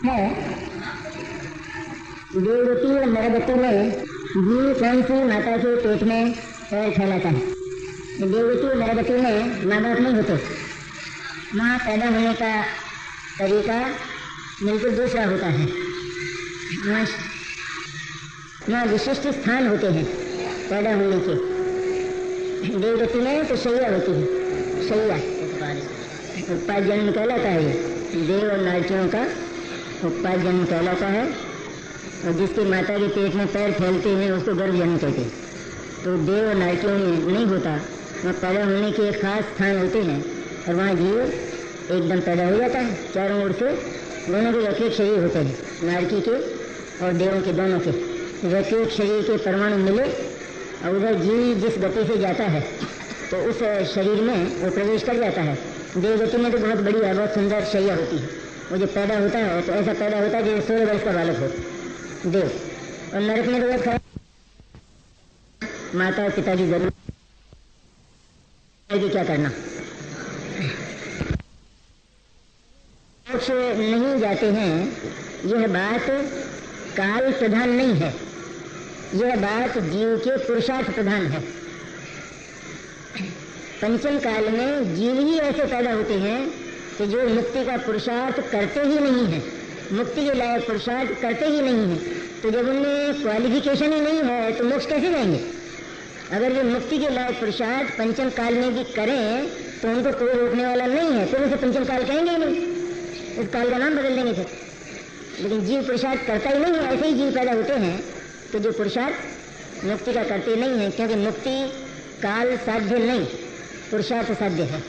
है देवगति और नरगति में जीव स्वयं से माता के पेट में पैर फैलाता है। देवगति और नरगति में माँ बाप नहीं होते, माँ पैदा होने का तरीका बिल्कुल दूसरा होता है। वहाँ विशिष्ट स्थान होते हैं पैदा होने के। देवगति में तो शैया होती है, शैया उत्पाद जन्म कहलाता है। देव और नारकियों का उत्पाद जन्म कहलाता है, और जिसकी माता के पेट में पैर फैलते हैं उसको गर्भ जन्म कहते हैं। तो देव और नारकियों में नहीं होता, वहाँ पैदा होने के एक खास स्थान होते हैं और वहाँ जीव एकदम पैदा हो जाता है। चारों ओर से दोनों के एक एक शरीर होते हैं, नारकी के और देवों के दोनों के एक एक शरीर के परमाणु मिले और उधर जीव जिस गति से जाता है तो उस शरीर में वो प्रवेश कर जाता है। देवगति में तो बहुत बड़ी है, बहुत सुंदर शैया होती है। वो जो पैदा होता है तो ऐसा पैदा होता है जैसे 16 वर्ष का बालक हो देव। और नरक में तो बहुत खराब, माता और पिता की जरूरत है, क्या करना। मोक्ष नहीं जाते हैं, यह बात काल प्रधान नहीं है, यह बात जीव के पुरुषार्थ प्रधान है। पंचम काल में जीव ही ऐसे पैदा होते हैं कि जो मुक्ति का पुरुषार्थ करते ही नहीं है, मुक्ति के लायक पुरुषार्थ करते ही नहीं है। तो जब उनमें क्वालिफिकेशन ही नहीं है तो मोक्ष कैसे जाएंगे? अगर वे मुक्ति के लायक पुरुषार्थ पंचम काल में भी करें तो उनको कोई रोकने वाला नहीं है, तो उसे पंचम काल कहेंगे ही नहीं, इस काल का नाम बदल देंगे फिर। लेकिन जीव पुरुषार्थ करता ही नहीं है, ऐसे ही जीव पैदा होते हैं तो जो पुरुषार्थ मुक्ति का करते नहीं है, क्योंकि मुक्ति काल साध्य नहीं, पुरुषार्थ साध्य है।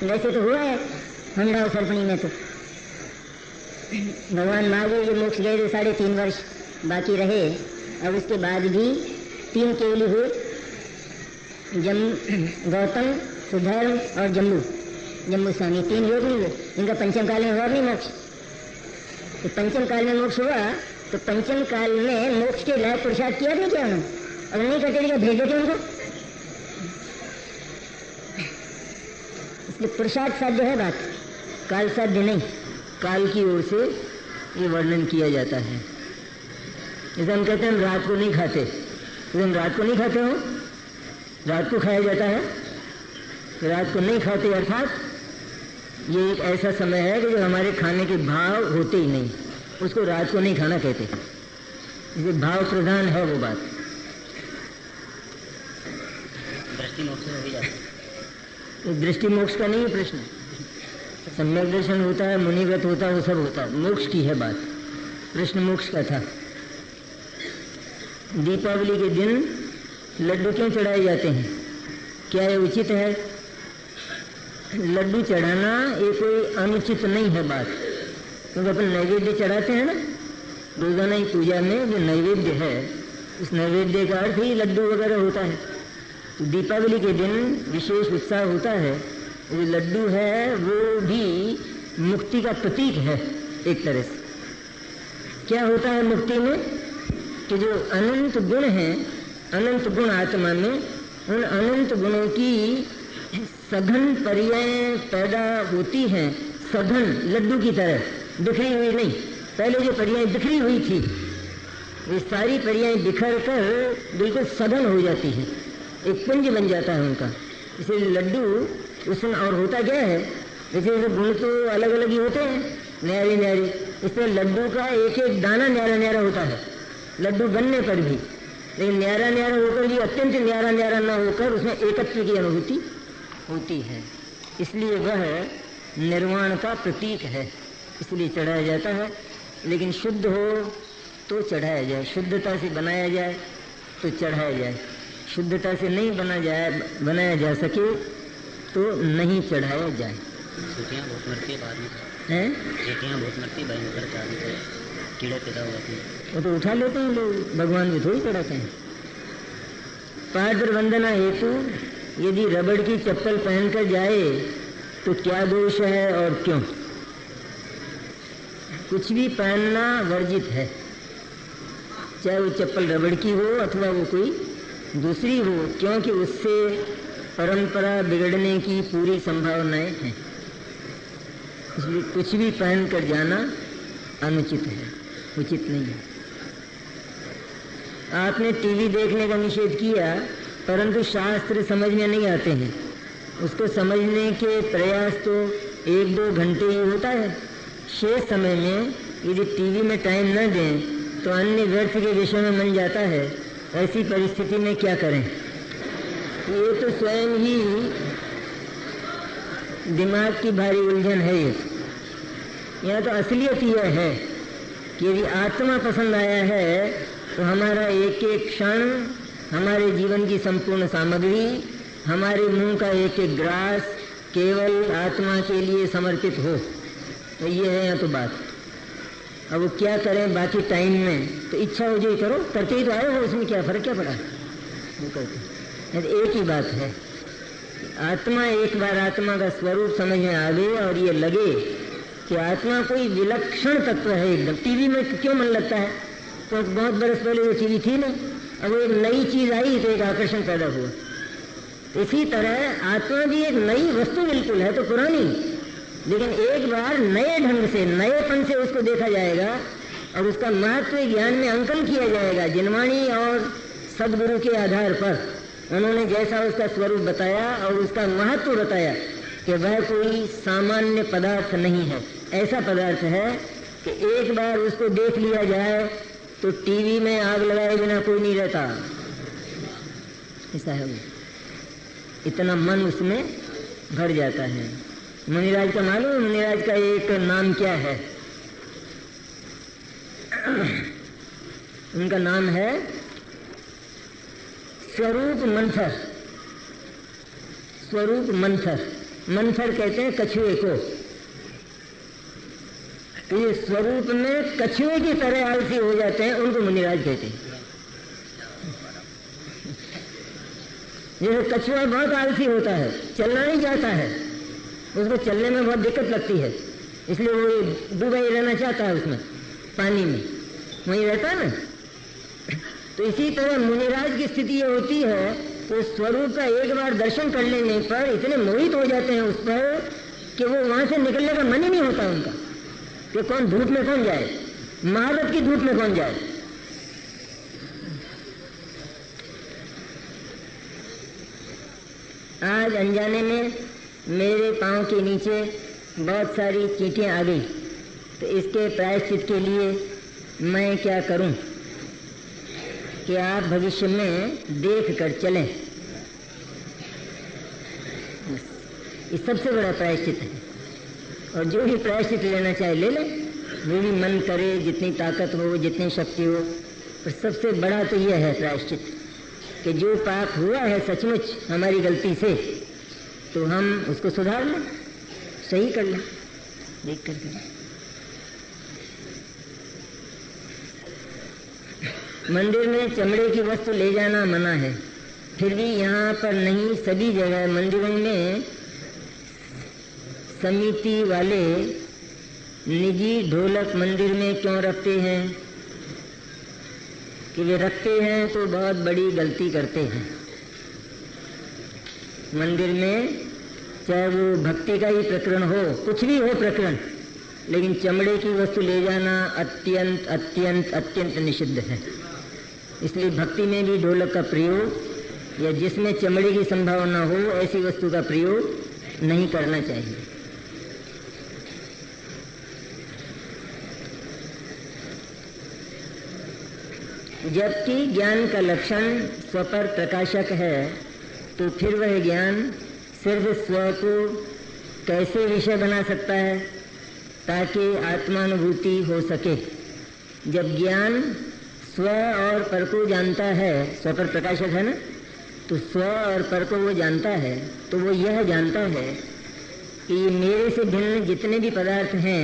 वैसे तो हुआ है हंडा और सर्पणी में, तो भगवान महावीर जो मोक्ष गए थे 3.5 वर्ष बाकी रहे, और उसके बाद भी 3 केवली हुए, गौतम, सुधर्म और जम्बू स्वामी, 3 योग नहीं हुए। इनका पंचम काल में हुआ नहीं मोक्ष। तो पंचम काल में मोक्ष हुआ तो पंचम काल में मोक्ष के लायक पुरुषार्थ किया नहीं क्या उन्होंने? और नहीं करते थे भेज देते उनको। इसलिए पुरुषार्थ साध्य है बात, काल साध्य नहीं। काल की ओर से ये वर्णन किया जाता है। जैसे हम कहते हैं हम रात को नहीं खाते, तो हम रात को नहीं खाते हो, रात को खाया जाता है, तो रात को नहीं खाते अर्थात ये एक ऐसा समय है कि जो हमारे खाने के भाव होते ही नहीं, उसको रात को नहीं खाना कहते। ये भाव प्रधान है वो बात। दृष्टि मोक्ष हो जाता है, तो दृष्टि मोक्ष का नहीं है प्रश्न। सम्यक दर्शन होता है, मुनिव्रत होता है, वो सब होता है, मोक्ष की है बात। प्रश्न मोक्ष का था। दीपावली के दिन लड्डू क्यों चढ़ाए जाते हैं? क्या ये उचित है? लड्डू चढ़ाना ये कोई अनुचित नहीं है बात, क्योंकि अपन नैवेद्य चढ़ाते हैं ना रोजाना ही पूजा में। जो नैवेद्य है उस नैवेद्य का अर्थ ही लड्डू वगैरह होता है। तो दीपावली के दिन विशेष उत्साह होता है। जो लड्डू है वो भी मुक्ति का प्रतीक है एक तरह से। क्या होता है मुक्ति में कि जो अनंत गुण हैं, अनंत गुण आत्मा में, उन अनंत गुणों की सघन पर्याय पैदा होती हैं, सघन लड्डू की तरह, बिखरी हुई नहीं। पहले जो पर्याय बिखरी हुई थी वे सारी पर्याय बिखर कर बिल्कुल सघन हो जाती हैं, एक पुंज बन जाता है उनका। इसलिए लड्डू उसमें और होता क्या है, जैसे गुण तो अलग अलग ही होते हैं, न्यारे न्यारे, इसलिए लड्डू का एक एक दाना न्यारा न्यारा होता है लड्डू बनने पर भी। लेकिन न्यारा न्यारा होकर भी अत्यंत न्यारा न्यारा न होकर उसमें एकत्व की अनुभूति होती है। इसलिए वह निर्वाण का प्रतीक है, इसलिए चढ़ाया जाता है। लेकिन शुद्ध हो तो चढ़ाया जाए, शुद्धता से बनाया जाए तो चढ़ाया जाए। शुद्धता से नहीं बनाया जा सके तो नहीं चढ़ाया जाए। चींटियाँ बहुत मरती है बाद में हैं? चींटियाँ बहुत मरती है भयंकर चाल से, कीड़े पैदा हो जाते हैं। वो तो उठा लेते हैं लोग, भगवान भी थोड़ी चढ़ाते हैं। पाद वंदना हेतु यदि रबड़ की चप्पल पहनकर जाए तो क्या दोष है और क्यों? कुछ भी पहनना वर्जित है, चाहे वो चप्पल रबड़ की हो अथवा वो कोई दूसरी हो, क्योंकि उससे परंपरा बिगड़ने की पूरी संभावनाएं हैं। इसलिए कुछ भी पहन कर जाना अनुचित है, उचित नहीं है। आपने टीवी देखने का निषेध किया, परंतु शास्त्र समझ में नहीं आते हैं। उसको समझने के प्रयास तो 1-2 घंटे ही होता है। शेष समय में यदि टीवी में टाइम न दें तो अन्य व्यर्थ के विषय में मन जाता है। ऐसी परिस्थिति में क्या करें? ये तो स्वयं ही दिमाग की भारी उलझन है। ये यहाँ तो असलियत यह है कि यदि आत्मा पसंद आया है तो हमारा एक एक क्षण, हमारे जीवन की संपूर्ण सामग्री, हमारे मुंह का एक एक ग्रास केवल आत्मा के लिए समर्पित हो। तो ये है यहाँ तो बात। अब वो क्या करें बाकी टाइम में? तो इच्छा हो जाए करो, करते ही तो आए हो, उसमें क्या फर्क क्या पड़ा? वो करते। एक ही बात है, आत्मा एक बार आत्मा का स्वरूप समझ में आ गए और ये लगे कि आत्मा कोई विलक्षण तत्व है एकदम। टीवी में क्यों मन लगता है? तो बहुत बरस पहले वो टीवी थी नहीं, अब एक नई चीज आई तो एक आकर्षण पैदा हुआ। इसी तरह आत्मा भी एक नई वस्तु बिल्कुल है तो पुरानी, लेकिन एक बार नए ढंग से, नएपन से उसको देखा जाएगा और उसका महत्व ज्ञान में अंकन किया जाएगा। जिनवाणी और सदगुरु के आधार पर उन्होंने जैसा उसका स्वरूप बताया और उसका महत्व बताया कि वह कोई सामान्य पदार्थ नहीं है, ऐसा पदार्थ है कि एक बार उसको देख लिया जाए तो टीवी में आग लगाए बिना कोई नहीं रहता। ऐसा है वो, इतना मन उसमें भर जाता है। मुनिराज का मालूम, मुनिराज का एक नाम क्या है? उनका नाम है स्वरूप मंथर। स्वरूप मंथर, मंथर कहते हैं कछुए को। तो ये स्वरूप में कछुए की तरह आलसी हो जाते हैं, उनको मुनिराज कहते हैं। जैसे कछुआ बहुत आलसी होता है, चलना नहीं चाहता है, उसको चलने में बहुत दिक्कत लगती है, इसलिए वो डूबा ही रहना चाहता है उसमें, पानी में वहीं रहता है ना। तो इसी तरह मुनिराज की स्थिति ये होती है तो स्वरूप का एक बार दर्शन कर लेने पर इतने मोहित हो जाते हैं उस पर कि वो वहां से निकलने का मन ही नहीं होता उनका कि कौन धूप में कौन जाए, महारत की धूप में कौन जाए। आज अनजाने में मेरे पांव के नीचे बहुत सारी चींटियां आ गई, तो इसके प्रायश्चित के लिए मैं क्या करूं कि आप भविष्य में देख कर चलें। ये सबसे बड़ा प्रायश्चित है, और जो भी प्रायश्चित लेना चाहे ले ले, जो भी मन करे, जितनी ताकत हो, जितनी शक्ति हो। और सबसे बड़ा तो यह है प्रायश्चित कि जो पाप हुआ है सचमुच हमारी गलती से, तो हम उसको सुधार लें, सही कर लें, देख कर। मंदिर में चमड़े की वस्तु ले जाना मना है, फिर भी यहाँ पर नहीं, सभी जगह मंदिरों में समिति वाले निजी ढोलक मंदिर में क्यों रखते हैं? कि वे रखते हैं तो बहुत बड़ी गलती करते हैं। मंदिर में चाहे वो भक्ति का ही प्रकरण हो, कुछ भी हो प्रकरण, लेकिन चमड़े की वस्तु ले जाना अत्यंत अत्यंत अत्यंत निषिद्ध है। इसलिए भक्ति में भी ढोलक का प्रयोग या जिसमें चमड़े की संभावना हो ऐसी वस्तु का प्रयोग नहीं करना चाहिए। जबकि ज्ञान का लक्षण स्व पर प्रकाशक है, तो फिर वह ज्ञान सिर्फ स्व को कैसे विषय बना सकता है ताकि आत्मानुभूति हो सके? जब ज्ञान स्व और पर को जानता है, स्व पर प्रकाशक है ना, तो स्व और पर को वो जानता है, तो वो यह जानता है कि मेरे से भिन्न जितने भी पदार्थ हैं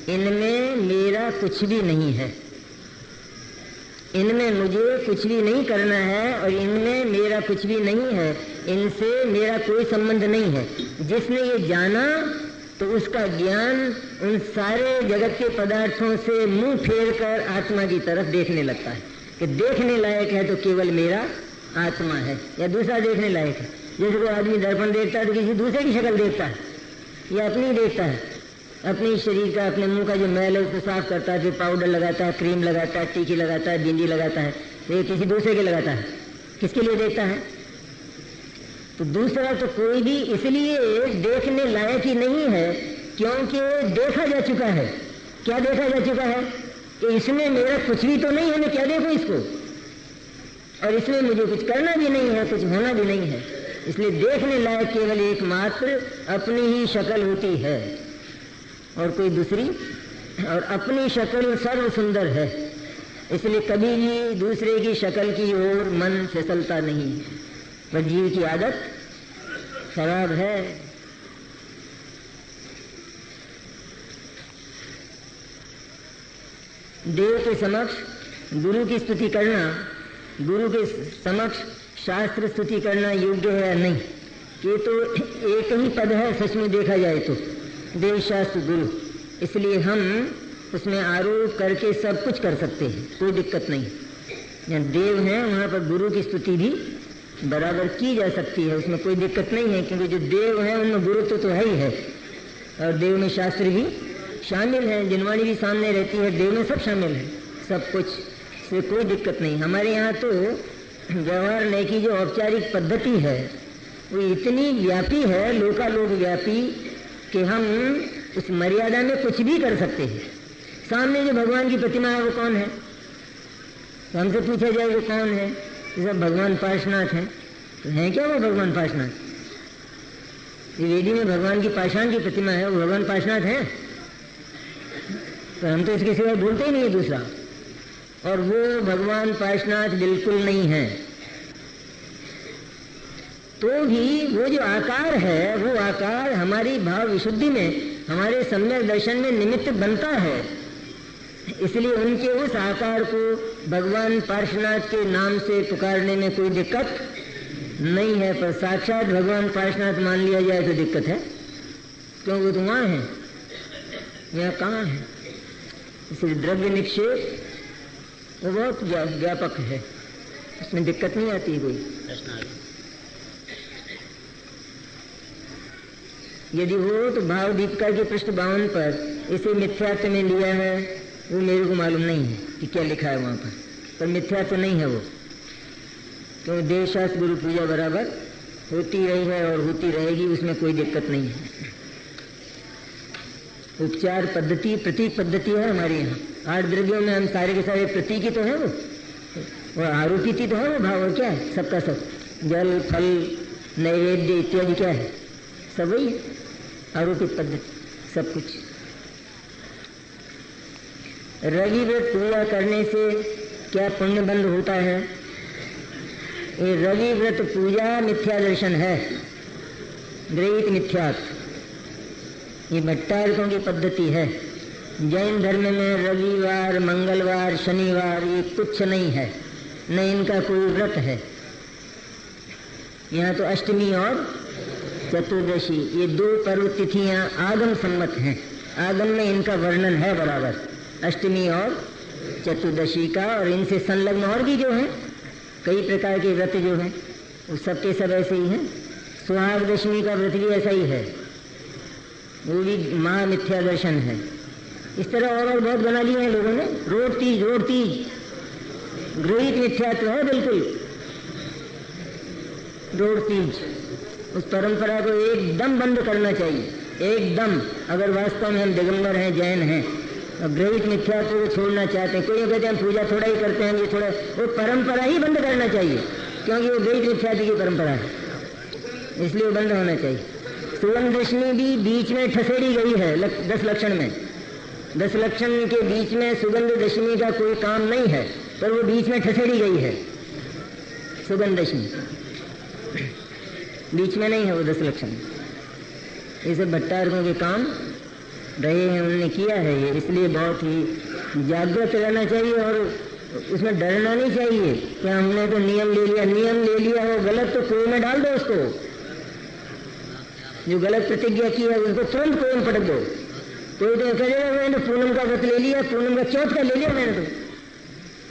इनमें मेरा कुछ भी नहीं है, इनमें मुझे कुछ भी नहीं करना है और इनमें मेरा कुछ भी नहीं है, इनसे मेरा कोई संबंध नहीं है। जिसने ये जाना तो उसका ज्ञान उन सारे जगत के पदार्थों से मुंह फेर कर आत्मा की तरफ देखने लगता है कि देखने लायक है तो केवल मेरा आत्मा है या दूसरा देखने लायक है। जैसे कोई आदमी दर्पण देखता है तो किसी दूसरे की शक्ल देखता है या अपनी देखता है, अपने शरीर का, अपने मुंह का जो मैल है उसको साफ करता है, फिर पाउडर लगाता है, क्रीम लगाता है, टीकी लगाता है, बिंदी लगाता है, ये किसी दूसरे के लगाता है। किसके लिए देखता है? तो दूसरा तो कोई भी इसलिए देखने लायक ही नहीं है क्योंकि देखा जा चुका है। क्या देखा जा चुका है? कि इसमें मेरा कुछ भी तो नहीं है, मैं क्या देखूं इसको, और इसमें मुझे कुछ करना भी नहीं है, कुछ होना भी नहीं है। इसलिए देखने लायक केवल एकमात्र अपनी ही शक्ल होती है और कोई दूसरी, और अपनी शक्ल सर्व सुंदर है। इसलिए कभी भी दूसरे की शक्ल की ओर मन फिसलता नहीं है। पर जीव की आदत खराब है। देव के समक्ष गुरु की स्तुति करना, गुरु के समक्ष शास्त्र स्तुति करना योग्य है या नहीं, ये तो एक ही पद है सच में देखा जाए तो, देव शास्त्र गुरु। इसलिए हम उसमें आरोप करके सब कुछ कर सकते हैं, कोई दिक्कत नहीं। जहाँ देव हैं वहाँ पर गुरु की स्तुति भी बराबर की जा सकती है, उसमें कोई दिक्कत नहीं है, क्योंकि जो देव हैं उनमें गुरु तो है ही है, और देव में शास्त्र भी शामिल है, जिनवाणी भी सामने रहती है, देव में सब शामिल है, सब कुछ, इसमें कोई दिक्कत नहीं। हमारे यहाँ तो व्यवहार नय की जो औपचारिक पद्धति है वो इतनी व्यापी है, लोकालोक व्यापी, कि हम उस मर्यादा में कुछ भी कर सकते हैं। सामने जो भगवान की प्रतिमा है वो कौन है? तो हमसे पूछा जाए वो कौन है? जैसे भगवान पार्श्वनाथ हैं, तो हैं क्या वो भगवान पार्श्वनाथ? वेदी में भगवान की पाषाण की प्रतिमा है, वो भगवान पार्श्वनाथ है? तो हम तो इसके सिवा बोलते ही नहीं है दूसरा, और वो भगवान पार्श्वनाथ बिल्कुल नहीं है। तो भी वो जो आकार है, वो आकार हमारी भाव विशुद्धि में, हमारे सम्यक दर्शन में निमित्त बनता है। इसलिए उनके उस आकार को भगवान पार्श्वनाथ के नाम से पुकारने में कोई दिक्कत नहीं है। पर साक्षात भगवान पार्श्वनाथ मान लिया जाए तो दिक्कत है, क्यों? वो तो वहाँ है, यहाँ कहाँ है? इसलिए द्रव्य निक्षेप वो बहुत व्यापक है, उसमें दिक्कत नहीं आती कोई। यदि हो तो भाव दीपिका के पृष्ठ 52 पर इसे मिथ्यात्व में लिया है, वो मेरे को मालूम नहीं है कि क्या लिखा है वहाँ पर मिथ्यात्व नहीं है वो, तो देवशास्त्र गुरु पूजा बराबर होती रही है और होती रहेगी, उसमें कोई दिक्कत नहीं है। उपचार पद्धति प्रतीक पद्धति है हमारे यहाँ। 8 द्रव्यों में हम सारे के सारे प्रतीक ही तो है, वो आरोपित ही तो है वो भाव, और क्या है सबका सब, जल फल नैवेद्य इत्यादि क्या है, सब वही है, आरोपित पद्धति सब कुछ। रवि व्रत पूजा करने से क्या पुण्य बंद होता है? ये रवि व्रत पूजा मिथ्या दर्शन है, ग्रहित मिथ्यात्व। ये भट्टारकों की पद्धति है। जैन धर्म में रविवार, मंगलवार, शनिवार ये कुछ नहीं है, न इनका कोई व्रत है। यहाँ तो अष्टमी और चतुर्दशी ये 2 पर्व तिथियाँ आगम सम्मत हैं, आगम में इनका वर्णन है बराबर, अष्टमी और चतुर्दशी का। और इनसे संलग्न और भी जो हैं कई प्रकार के व्रत जो हैं वो सबके सब ऐसे ही हैं। सुहाग दशमी का व्रत भी ऐसा ही है, वो भी महा मिथ्या दर्शन है। इस तरह और बहुत बना लिए हैं लोगों ने। रोड तीज गृहित मिथ्यात्व है बिल्कुल। रोड तीज उस परंपरा को एकदम बंद करना चाहिए, एकदम। अगर वास्तव में हम दिगंबर हैं, जैन हैं, और गृहित मिथ्यात्व को छोड़ना चाहते हैं, कोई कहते हैं पूजा थोड़ा ही करते हैं, ये थोड़ा, वो परंपरा ही बंद करना चाहिए, क्योंकि वो गृहित मिथ्यात्व की परंपरा है, इसलिए वो बंद होना चाहिए। सुवर्ण दशमी भी बीच में ठसेड़ी गई है 10 लक्षण में। 10 लक्षण के बीच में सुगंध दशमी का कोई काम नहीं है, पर वो बीच में ठसेड़ी गई है सुगंध दशमी, बीच में नहीं है वो 10 लक्षण। ये सब भट्टारकों के काम रहे हैं, उन्होंने किया है ये, इसलिए बहुत ही जागृत रहना चाहिए और उसमें डरना नहीं चाहिए कि हमने तो नियम ले लिया हो गलत, तो कुएं में डाल दो उसको। जो गलत प्रतिज्ञा की है उसको तुरंत कुएं में पटक दो। कोई तो कहेगा मैंने पूनम का व्रत ले लिया, पूनम का चौथ का ले लिया मैंने,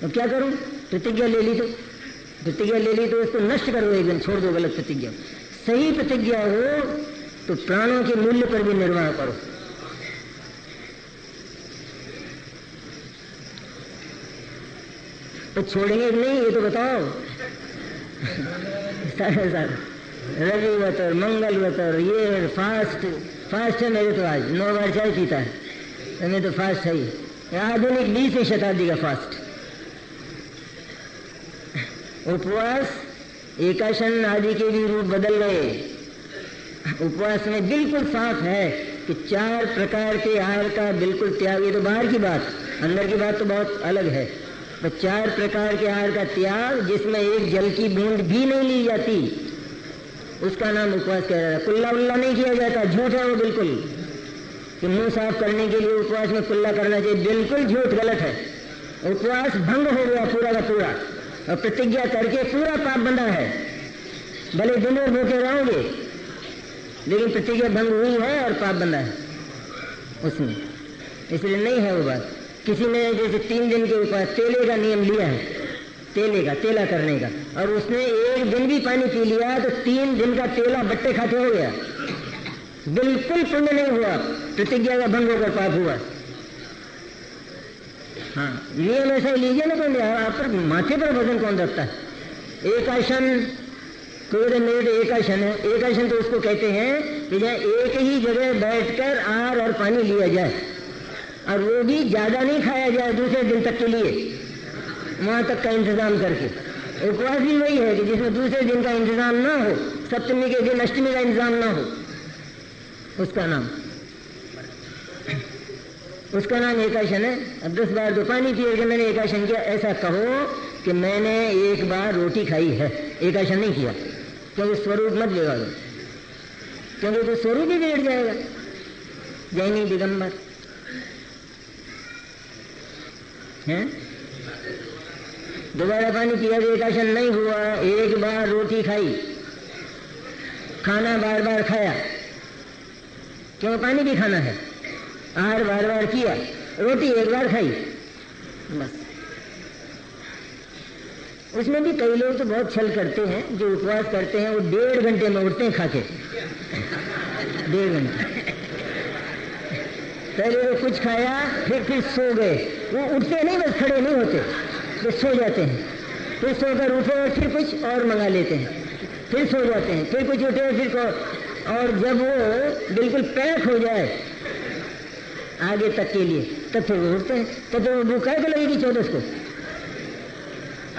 तो क्या करूं? प्रतिज्ञा ले ली तो उसको नष्ट करो, एकदम छोड़ दो गलत प्रतिज्ञा। सही प्रतिज्ञा हो तो प्राणों के मूल्य पर भी निर्वाह करो, तो छोड़ेंगे कि नहीं ये तो बताओ। सारे रविवत और मंगलवत और ये फास्ट है मेरे तो आज 9 बार चाय पीता है, मैं तो फास्ट है ही, आधुनिक 20वीं शताब्दी का फास्ट। उपवास एकाशन आदि के भी रूप बदल गए। उपवास में बिल्कुल साफ है कि 4 प्रकार के आहार का बिल्कुल त्याग। ये तो बाहर की बात, अंदर की बात तो बहुत अलग है। तो 4 प्रकार के आहार का त्याग, जिसमें एक जल की बूंद भी नहीं ली जाती, उसका नाम उपवास कह रहा है। कुल्ला उल्ला नहीं किया जाता, झूठ है वो बिल्कुल, कि मुंह साफ करने के लिए उपवास में कुल्ला करना चाहिए, बिल्कुल झूठ, गलत है। उपवास भंग हो गया पूरा का पूरा, और प्रतिज्ञा करके पूरा पाप बंधा है। भले दिन भर भूखे रहोगे, लेकिन प्रतिज्ञा भंग हुई है और पाप बंधा है उसमें, इसलिए नहीं है वो बात। किसी ने जैसे 3 दिन के उपवास तेले का नियम लिया है, तेला करने का, और उसने 1 दिन भी पानी पी लिया तो 3 दिन का तेला बट्टे खाते हो गया, बिल्कुल पुण्य नहीं हुआ, प्रतिज्ञा का भंग होकर पाप हुआ। हाँ, नियम ऐसा ही लीजिए ना, तो आप पर माथे पर वजन कौन रखता है। एकाशन, कोई मेरे एकाशन है, एकाशन तो उसको कहते हैं कि जहाँ एक ही जगह बैठकर आहार और पानी लिया जाए, और वो भी ज्यादा नहीं खाया जाए दूसरे दिन तक के लिए, वहां तक का इंतजाम करके। उपवास भी वही है कि जिसमें दूसरे दिन का इंतजाम ना हो, सप्तमी के दिन अष्टमी का इंतजाम ना हो, उसका नाम एकाशन है। अब 10 बार तो पानी पिए कि मैंने एकाशन किया, ऐसा कहो कि मैंने 1 बार रोटी खाई है, एकाशन नहीं किया, क्योंकि स्वरूप मत बिगाड़ो, क्योंकि तो स्वरूप ही बिगड़ जाएगा। जैनी दिगंबर हैं, दोबारा पानी पिया तो एकाशन नहीं हुआ, 1 बार रोटी खाई, खाना बार बार खाया, क्यों पानी भी खाना है, आहार बार बार किया, रोटी 1 बार खाई बस। उसमें भी कई लोग तो बहुत छल करते हैं, जो उपवास करते हैं वो 1.5 घंटे में उठते हैं खाके, 1.5 घंटे पहले वो कुछ खाया, फिर सो गए। वो उठते नहीं, बस खड़े नहीं होते, तो सो जाते हैं, फिर सोकर उठे फिर कुछ और मंगा लेते हैं, फिर सो जाते हैं, फिर कुछ उठे फिर को, और जब वो बिल्कुल पैक हो जाए आगे तक के लिए, तब फिर वो उठते हैं। तब तो भूख है तो लगेगी 14 को,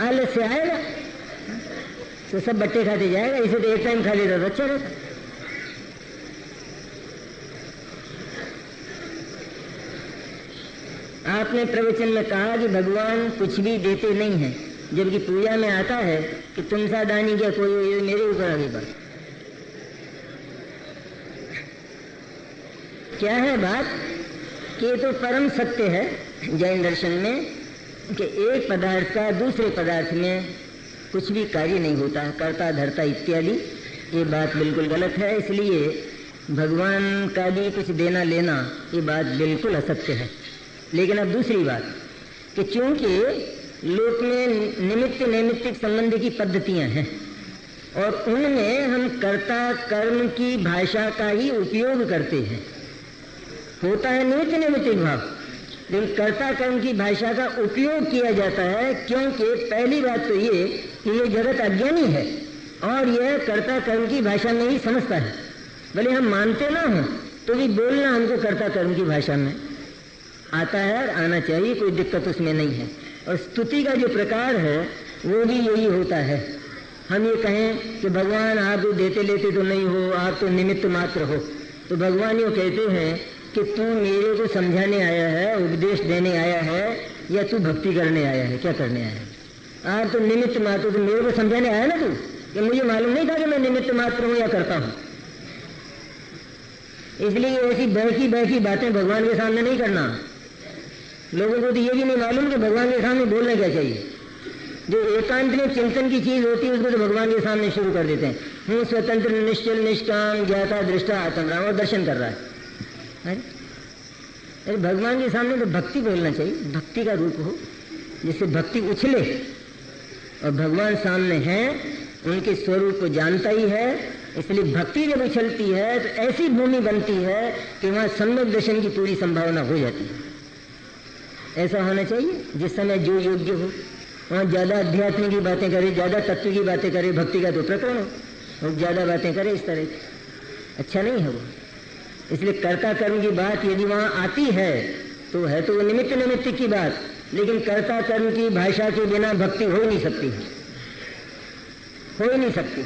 आलस से आएगा तो सब बट्टे खाते जाएगा। इसे तो एक टाइम खा लेता तो अच्छा रहता। आपने प्रवचन में कहा कि भगवान कुछ भी देते नहीं है, जबकि पूजा में आता है कि तुम सा दानी क्या कोई, मेरे ऊपर आगे बात क्या है बात कि ये तो परम सत्य है जैन दर्शन में कि एक पदार्थ का दूसरे पदार्थ में कुछ भी कार्य नहीं होता, कर्ता धर्ता इत्यादि, ये बात बिल्कुल गलत है। इसलिए भगवान का भी कुछ देना लेना ये बात बिल्कुल असत्य है। लेकिन अब दूसरी बात कि चूंकि लोक में निमित्त नैमित्तिक संबंध की पद्धतियां हैं और उनमें हम कर्ता कर्म की भाषा का ही उपयोग करते हैं, होता है निमित्त नैमित्तिक भाव, लेकिन कर्ता कर्म की भाषा का उपयोग किया जाता है, क्योंकि पहली बात तो ये कि ये जगत अज्ञानी है और यह कर्ता कर्म की भाषा में ही समझता है। भले हम मानते ना हो तो भी बोलना हमको कर्ता कर्म की भाषा में आता है और आना चाहिए, कोई दिक्कत उसमें नहीं है। और स्तुति का जो प्रकार है वो भी यही होता है। हम ये कहें कि भगवान आप देते लेते तो नहीं हो, आप तो निमित्त मात्र हो, तो भगवान ये कहते हैं कि तू मेरे को समझाने आया है, उपदेश देने आया है, या तू भक्ति करने आया है, क्या करने आया है? आप तो निमित्त मात्र, तो मेरे को समझाने आया ना तू, कि मुझे मालूम नहीं था कि मैं निमित्त मात्र हूँ या करता हूँ। इसलिए ऐसी बहकी बातें भगवान के सामने नहीं करना। लोगों को तो ये भी नहीं मालूम कि भगवान के सामने बोलना क्या चाहिए। जो एकांत में चिंतन की चीज होती है उसको तो भगवान के सामने शुरू कर देते हैं। हूँ स्वतंत्र निश्चल निष्काम ज्ञाता दृष्टा आत्मराम, और दर्शन कर रहा है। अरे भगवान के सामने तो भक्ति बोलना चाहिए, भक्ति का रूप हो जिससे भक्ति उछले। और भगवान सामने हैं, उनके स्वरूप को जानता ही है, इसलिए भक्ति जब उछलती है तो ऐसी भूमि बनती है कि वहाँ सम्यक दर्शन की पूरी संभावना हो जाती है। ऐसा होना चाहिए जिस समय जो योग्य हो। वहाँ ज़्यादा अध्यात्म की बातें करे, ज़्यादा तत्व की बातें करे, भक्ति का तो प्रकरण हो, और ज़्यादा बातें करे इस तरह की, अच्छा नहीं है वो। इसलिए कर्ता कर्म की बात यदि वहाँ आती है तो है तो वो निमित्त की बात, लेकिन कर्ता कर्म की भाषा के बिना भक्ति हो ही नहीं सकती, हो ही नहीं सकती।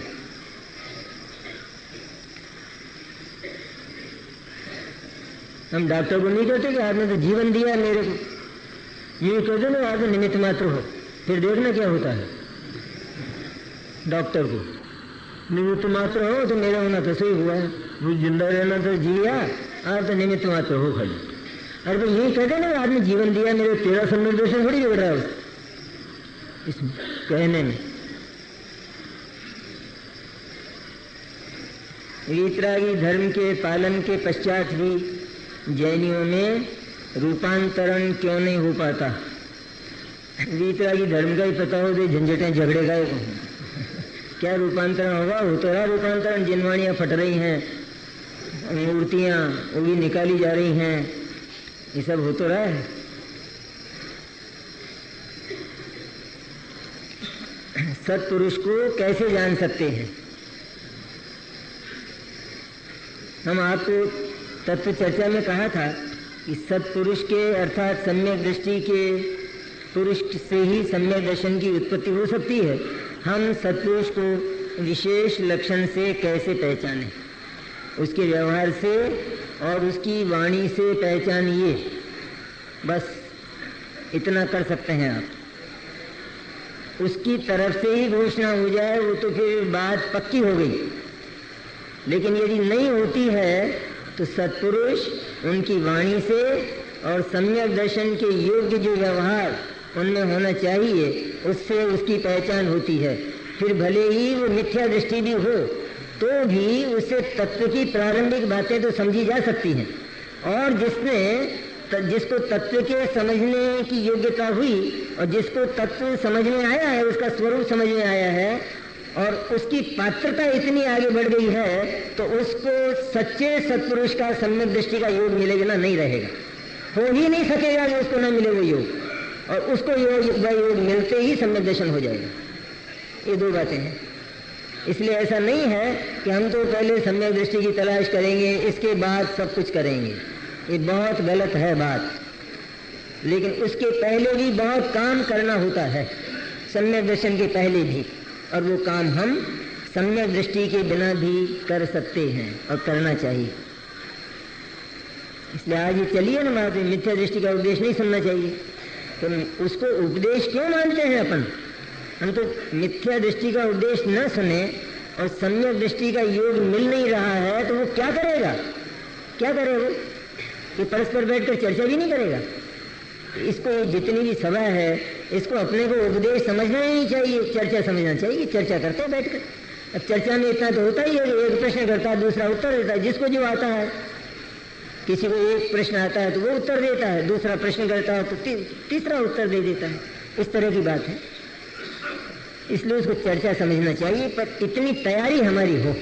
हम डॉक्टर को नहीं कहते कि आपने तो जीवन दिया मेरे को, ये कहते ना आप निमित्त मात्र हो, फिर देखना क्या होता है। डॉक्टर को निमित्त मात्र हो तो मेरा होना तो सही हुआ है, वो जिंदा रहना तो जिया, आप तो निमित्त मात्र हो खाली। अरे तो यही कहते ना आपने जीवन दिया मेरे, तेरा संदर्शन थोड़ी बिगड़ रहा है इसमें कहने में। वीतरागी धर्म के पालन के पश्चात भी जैनियों में रूपांतरण क्यों नहीं हो पाता? वीतरागी धर्म का ही पता हो तो झंझटें झगड़े का क्या रूपांतरण होगा? हो तो रहा रूपांतरण, जिनवाणियाँ फट रही हैं, मूर्तियाँ वो भी निकाली जा रही हैं, ये सब हो तो रहा है। सत्पुरुष को कैसे जान सकते हैं? हम आपको तत्व चर्चा में कहा था कि सत्पुरुष के अर्थात सम्यक दृष्टि के पुरुष से ही सम्यक दर्शन की उत्पत्ति हो सकती है। हम सत्पुरुष को विशेष लक्षण से कैसे पहचानें? उसके व्यवहार से और उसकी वाणी से पहचानिए, बस इतना कर सकते हैं आप। उसकी तरफ से ही घोषणा हो जाए वो तो फिर बात पक्की हो गई, लेकिन यदि नहीं होती है तो सत्पुरुष उनकी वाणी से और सम्यक दर्शन के योग्य जो व्यवहार उनमें होना चाहिए उससे उसकी पहचान होती है। फिर भले ही वो मिथ्या दृष्टि भी हो तो भी उससे तत्व की प्रारंभिक बातें तो समझी जा सकती हैं, और जिसको तत्व के समझने की योग्यता हुई और जिसको तत्व समझ में आया है, उसका स्वरूप समझ में आया है और उसकी पात्रता इतनी आगे बढ़ गई है तो उसको सच्चे सत्पुरुष का सम्यक दृष्टि का योग मिले बिना नहीं रहेगा, हो ही नहीं सकेगा कि उसको न मिले वो योग, और उसको योग मिलते ही सम्यक दर्शन हो जाएगा। ये दो बातें हैं। इसलिए ऐसा नहीं है कि हम तो पहले सम्यक दृष्टि की तलाश करेंगे इसके बाद सब कुछ करेंगे, ये बहुत गलत है बात। लेकिन उसके पहले भी बहुत काम करना होता है, सम्यक दर्शन के पहले भी, और वो काम हम सम्यक दृष्टि के बिना भी कर सकते हैं और करना चाहिए। इसलिए आज ये चलिए ना बात, मिथ्या दृष्टि का उपदेश नहीं सुनना चाहिए। तो उसको उपदेश क्यों मानते हैं अपन? हम तो मिथ्या दृष्टि का उपदेश न सुने और सम्यक दृष्टि का योग मिल नहीं रहा है तो वो क्या करेगा? क्या करेगा? ये परस्पर बैठकर चर्चा भी नहीं करेगा। इसको जितनी भी सभा है इसको अपने को उपदेश समझना ही नहीं चाहिए, चर्चा समझना चाहिए। चर्चा करते हैं बैठकर। अब चर्चा में इतना तो होता ही है, एक प्रश्न करता है दूसरा उत्तर देता है, जिसको जो आता है। किसी को एक प्रश्न आता है तो वो उत्तर देता है, दूसरा प्रश्न करता है तो तीसरा उत्तर दे देता है। इस तरह की बात है, इसलिए उसको चर्चा समझना चाहिए, पर इतनी तैयारी हमारी हो।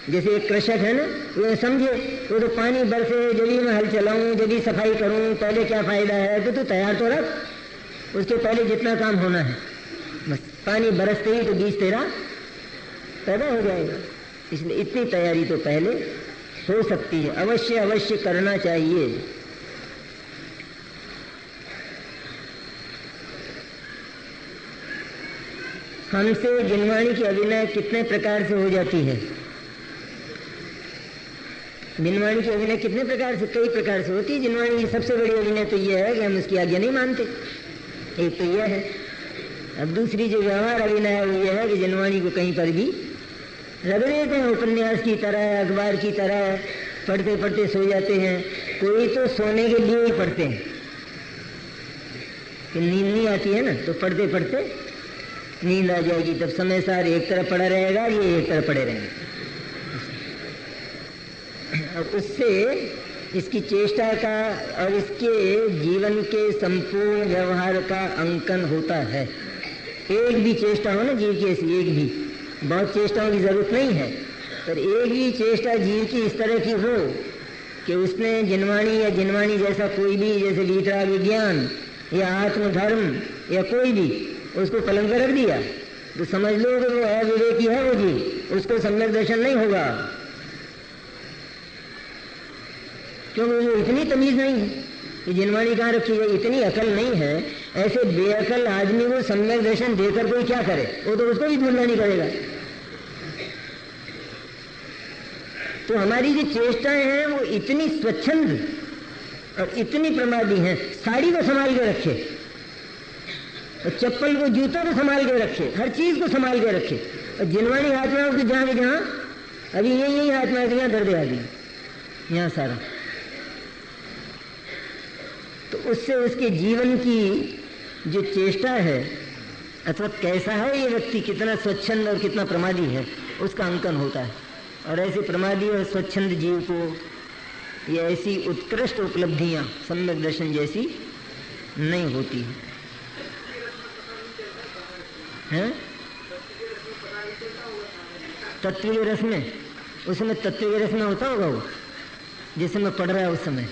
जैसे एक कृषक है ना, वो समझे वो तो पानी बरसे जब भी मैं हल चलाऊं, जब भी सफाई करूं, पहले क्या फायदा है, तो तू तैयार तो रख, उसके पहले जितना काम होना है। बस पानी बरसते ही तो बीज तेरा पैदा हो जाएगा। इसलिए इतनी तैयारी तो पहले हो सकती है, अवश्य अवश्य करना चाहिए। हमसे जिनवाणी की अभिनय कितने प्रकार से हो जाती है? जिनवाणी की अभिनय कितने प्रकार से? कई प्रकार से होती है। जिनवाणी की सबसे बड़ी अभिनय तो यह है कि हम उसकी आज्ञा नहीं मानते, एक तो यह है। अब दूसरी जो व्यवहार अभिनय है वो यह है कि जिनवाणी को कहीं पर भी रख देते हैं, उपन्यास की तरह, अखबार की तरह, पढ़ते पढ़ते सो जाते हैं। कोई तो सोने के लिए ही पढ़ते हैं कि नींद नहीं आती है ना, तो पढ़ते पढ़ते नींद आ जाएगी, तब समय सार एक तरफ पड़ा रहेगा, ये एक तरफ पड़े रहेंगे। और उससे इसकी चेष्टा का और इसके जीवन के संपूर्ण व्यवहार का अंकन होता है। एक भी चेष्टा हो ना जीव की, ऐसी एक भी, बहुत चेष्टाओं की जरूरत नहीं है, पर एक भी चेष्टा जीव की इस तरह की हो कि उसने जिनवाणी या जिनवाणी जैसा कोई भी, जैसे वीतराग विज्ञान या आत्मधर्म या कोई भी उसको कलम पर रख दिया तो समझ लो कि वो अविवेकी है, वो जी उसको सम्यक दर्शन नहीं होगा, क्योंकि वो इतनी तमीज नहीं है कि जिनवाणी कहाँ रखी है, इतनी अकल नहीं है। ऐसे बेअकल आदमी को सम्यक दर्शन देकर कोई क्या करे, वो तो उसको भी भूलना नहीं करेगा। तो हमारी जो चेष्टाएं हैं वो इतनी स्वच्छंद और इतनी प्रमादी हैं। साड़ी को संभाल के रखे और चप्पल को, जूतों को संभाल के रखे, हर चीज को संभाल के रखे। और जिनवाणी हाथ में उसको जहाँ के जहाँ अभी यही हाथ में यहाँ दर्द आ गई, यहाँ सारा। तो उससे उसके जीवन की जो चेष्टा है अथवा कैसा है ये व्यक्ति, कितना स्वच्छंद और कितना प्रमादी है, उसका अंकन होता है। और ऐसे प्रमादी और स्वच्छंद जीव को ये ऐसी उत्कृष्ट उपलब्धियां सम्यक दर्शन जैसी नहीं होती हैं। तत्व के रस में, उस समय तत्व के रस में होता होगा वो, जिस समय पढ़ रहा है उस समय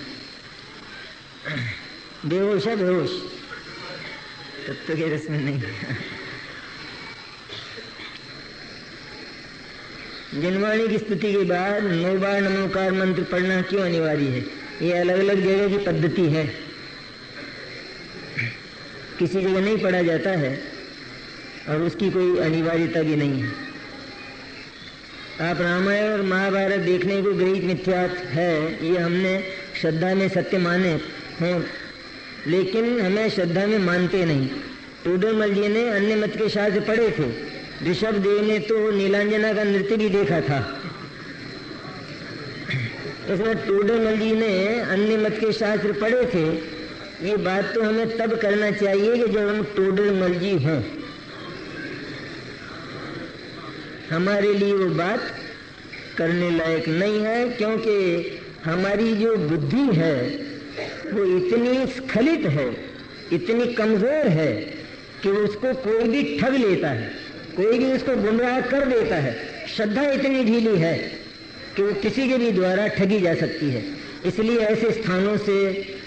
बेहोश है, बेहोश, तत्व के रस में नहीं। जिनवाणी की स्तुति के बाद 9 बार नमोकार मंत्र पढ़ना क्यों अनिवार्य है? ये अलग अलग जगह की पद्धति है, किसी जगह नहीं पढ़ा जाता है और उसकी कोई अनिवार्यता भी नहीं है। आप रामायण और महाभारत देखने को गृहीत मिथ्यात्व है, ये हमने श्रद्धा में सत्य माने हैं, लेकिन हमें श्रद्धा में मानते नहीं। टोडरमल जी ने अन्य मत के शास्त्र पढ़े थे, ऋषभ देव ने तो नीलांजना का नृत्य भी देखा था। इसमें टोडरमल जी ने अन्य मत के शास्त्र पढ़े थे। ये बात तो हमें तब करना चाहिए कि जब हम टोडरमल जी हों। हमारे लिए वो बात करने लायक नहीं है, क्योंकि हमारी जो बुद्धि है वो इतनी स्खलित है, इतनी कमजोर है कि उसको कोई भी ठग लेता है, कोई भी उसको गुमराह कर देता है। श्रद्धा इतनी ढीली है कि वो किसी के भी द्वारा ठगी जा सकती है। इसलिए ऐसे स्थानों से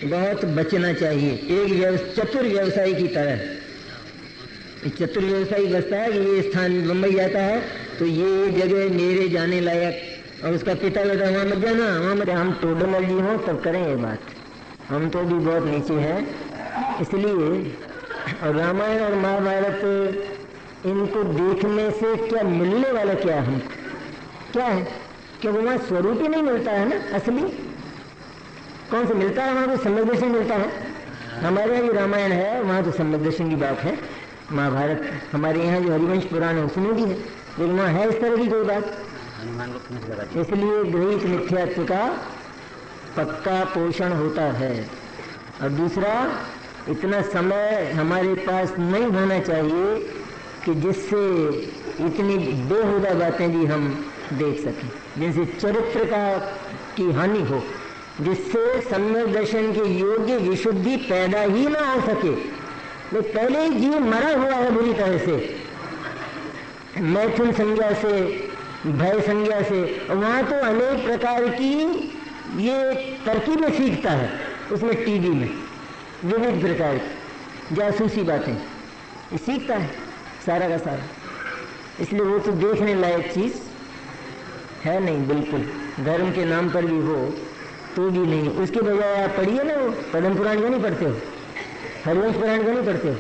बहुत बचना चाहिए। एक चतुर व्यवसायी की तरह, चतुर व्यवसायी बसता है कि ये स्थान मुंबई जाता है तो ये जगह मेरे जाने लायक, और उसका पिता कहता है वहाँ मत जाना, वहाँ मत। हम टोडरमल जी हों तब करें ये बात, हम तो भी बहुत नीचे हैं। इसलिए और रामायण और महाभारत इनको देखने से क्या मिलने वाला क्या है हमको, क्या है? क्योंकि वहाँ स्वरूप ही नहीं मिलता है ना असली। कौन से मिलता है? वहाँ तो सम्यक दर्शन मिलता है। हमारे यहाँ जो रामायण है वहाँ तो सम्यक दर्शन की बात है। महाभारत हमारे यहाँ जो हरिवंश पुराण है उसमें भी है, लेकिन वहाँ है इस तरह की कोई बात। इसलिए गृहीत मिथ्यात्व का पक्का पोषण होता है। और दूसरा, इतना समय हमारे पास नहीं होना चाहिए कि जिससे इतनी बेहुदा बातें भी हम देख सकें, जिनसे चरित्र की हानि हो, जिससे सम्यक दर्शन के योग्य विशुद्धि पैदा ही ना हो सके। वो पहले ही जीव मरा हुआ है बुरी तरह से, मैथुन संज्ञा से, भय संज्ञा से। वहाँ तो अनेक प्रकार की ये तरकीबें सीखता है, उसमें टीवी में विविध प्रकार की जासूसी बातें सीखता है सारा का सारा। इसलिए वो तो देखने लायक चीज है नहीं बिल्कुल। धर्म के नाम पर भी हो तो भी नहीं। उसके बजाय आप पढ़िए ना, वो पद्म पुराण क्यों नहीं पढ़ते हो, हरिवंश पुराण क्यों नहीं पढ़ते हो?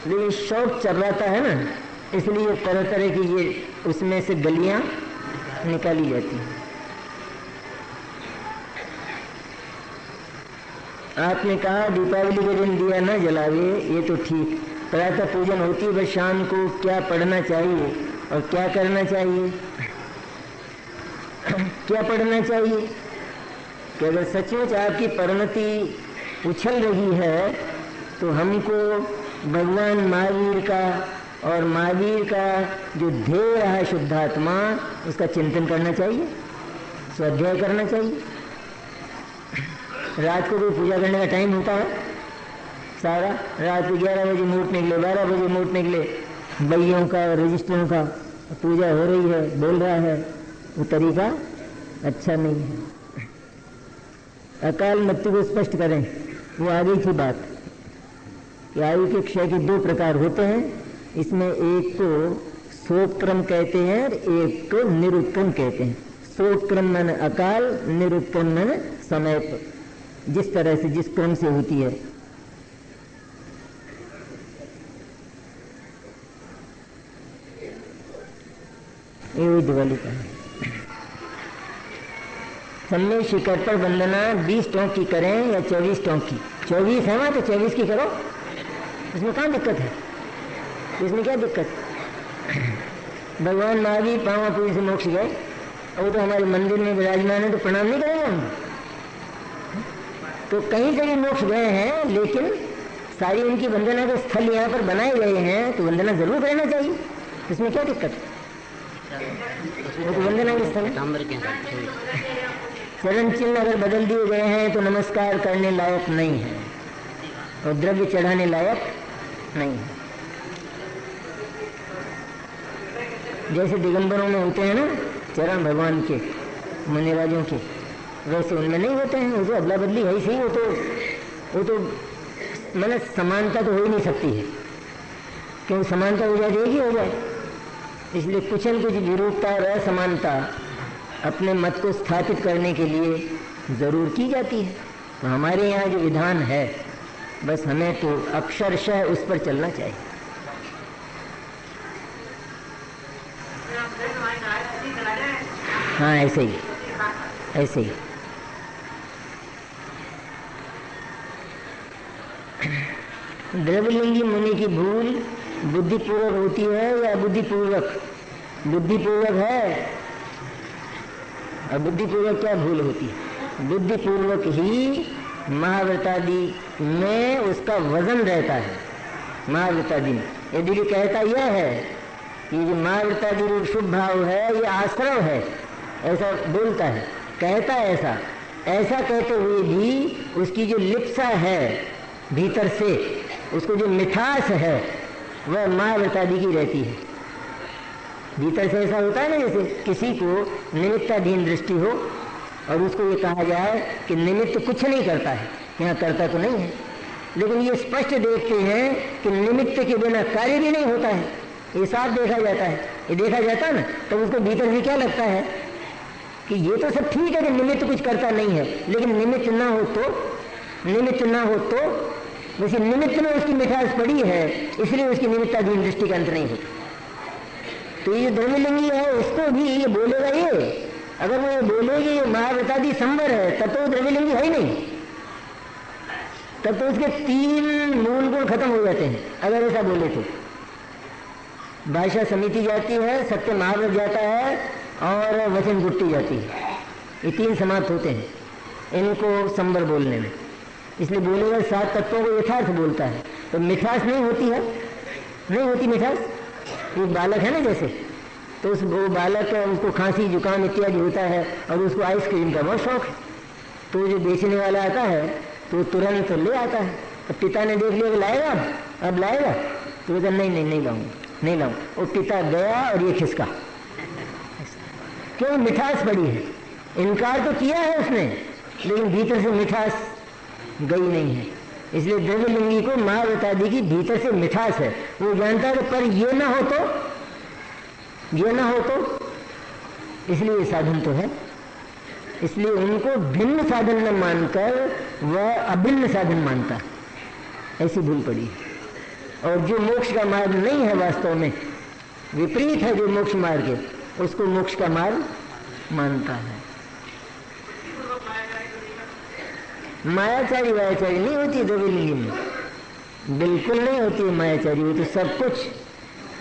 लेकिन शौक चल रहा है ना, इसलिए तरह तरह की ये उसमें से गलियां निकाली जाती हैं। आपने कहा दीपावली के दिन दिया न जलावे, ये तो ठीक। प्रातः पूजन होती है, बस शाम को क्या पढ़ना चाहिए और क्या करना चाहिए? क्या पढ़ना चाहिए कि अगर सचमुच आपकी परिणति उछल रही है तो हमको भगवान महावीर का और महावीर का जो ध्येय है शुद्धात्मा, उसका चिंतन करना चाहिए, स्वाध्याय करना चाहिए। रात को भी पूजा करने का टाइम होता है, सारा रात को 11 बजे मुहूर्त निकले, 12 बजे मुहूर्त निकले, बइयों का रजिस्टरों का पूजा हो रही है, बोल रहा है, वो तरीका अच्छा नहीं है। अकाल मृत्यु को स्पष्ट करें वो आ गई थी बात कि आयु के क्षय के 2 प्रकार होते हैं। इसमें एक को शोकक्रम कहते हैं और एक को निरुपक्रम कहते हैं। शोकक्रम माने अकाल, निरुपक्रम माने समय पर, जिस तरह से जिस क्रम से होती है। ये दिवाली का है। सम्य शिखर पर वंदना 20 टोंक की करें या 24 टोंक की? 24 है वहां तो 24 की करो, इसमें कहाँ दिक्कत है? इसमें क्या दिक्कत? भगवान महावीर पावापुरी से मोक्ष गए, और तो हमारे मंदिर में विराजमान है तो प्रणाम नहीं करेंगे हम? तो कहीं से भी मोक्ष गए हैं, लेकिन सारी उनकी वंदना के स्थल यहाँ पर बनाए गए हैं, तो वंदना जरूर करना चाहिए। इसमें क्या दिक्कत है? वो तो वंदना के स्थल है। चरण चिन्ह अगर बदल दिए गए हैं तो नमस्कार करने लायक नहीं है और द्रव्य चढ़ाने लायक नहीं है। जैसे दिगंबरों में होते हैं ना चरण भगवान के, मुनिराजों के, वैसे उनमें नहीं होते हैं। वो तो अदला बदली है ही सही। वो तो मैंने समानता तो हो ही नहीं सकती है, क्योंकि समानता हो जाए एक ही हो जाए। इसलिए कुछ न कुछ विरूपता और असमानता अपने मत को स्थापित करने के लिए जरूर की जाती है। तो हमारे यहाँ जो विधान है, बस हमें तो अक्षरशः उस पर चलना चाहिए। हाँ, ऐसे ही ऐसे ही। द्रव्यलिंगी मुनि की भूल बुद्धिपूर्वक होती है या अबुद्धिपूर्वक? बुद्धिपूर्वक है। और बुद्धिपूर्वक क्या भूल होती है? बुद्धिपूर्वक ही महाव्रतादि में उसका वजन रहता है। महाव्रतादि में यदि कहता यह है कि जो महाव्रतादि रूप शुभ भाव है ये आश्रव है, ऐसा बोलता है, कहता है ऐसा कहते हुए भी उसकी जो लिप्सा है भीतर से, उसको जो मिठास है वह महाव्रतादि की रहती है। भीतर से ऐसा होता है ना, जैसे किसी को निमित्ताधीन दृष्टि हो और उसको ये कहा जाए कि निमित्त कुछ नहीं करता है, यहाँ करता तो नहीं है, लेकिन ये स्पष्ट देखते हैं कि निमित्त के बिना कार्य भी नहीं होता है। ये साफ देखा जाता है। ये देखा जाता है ना, तो उसको भीतर से क्या लगता है कि ये तो सब ठीक है कि निमित्त कुछ करता नहीं है, लेकिन निमित्त ना हो तो वैसे निमित्त में उसकी मिठास पड़ी है, इसलिए उसकी निमित्ताधीन दृष्टि का अंत नहीं होता। तो ये द्रव्यलिंगी है, उसको भी ये बोलेगा। ये अगर वो ये बोलेगी ये महाव्रतादि संवर है, तब तो वो द्रव्यलिंगी है ही नहीं, तब तो उसके 3 मूल गुण खत्म हो जाते हैं। अगर ऐसा बोले तो भाषा समिति जाती है, सत्य महाव्रत जाता है और वचन गुट्टी जाती है। ये 3 समाप्त होते हैं इनको संवर बोलने में। इसलिए बोलेगा 7 तत्वों को यथार्थ बोलता है। तो मिठास नहीं होती है, नहीं होती मिठास। एक बालक है ना जैसे, तो वो बालक उसको खांसी जुकाम इत्यादि होता है और उसको आइसक्रीम का बहुत शौक है, तो जो बेचने वाला आता है तो तुरंत ले आता है। तो पिता ने देख लिया कि लाएगा, अब लाएगा, तो वो नहीं लाऊंगा। वो पिता गया और ये खिसका, क्यों? मिठास बड़ी है। इनकार तो किया है उसने, लेकिन भीतर से मिठास गई नहीं है। इसलिए द्रव्यलिंगी को महाव्रतादि की भीतर से मिठास है। वो जानता है पर ये ना हो तो इसलिए साधन तो है। इसलिए उनको भिन्न साधन न मानकर वह अभिन्न साधन मानता है। ऐसी भूल पड़ी है। और जो मोक्ष का मार्ग नहीं है, वास्तव में विपरीत है जो मोक्ष मार्ग है, उसको मोक्ष का मार्ग मानता है। मायाचारी वायाचारी नहीं होती द्रव्यलिंगी में, बिल्कुल नहीं होती है मायाचारी। वो तो सब कुछ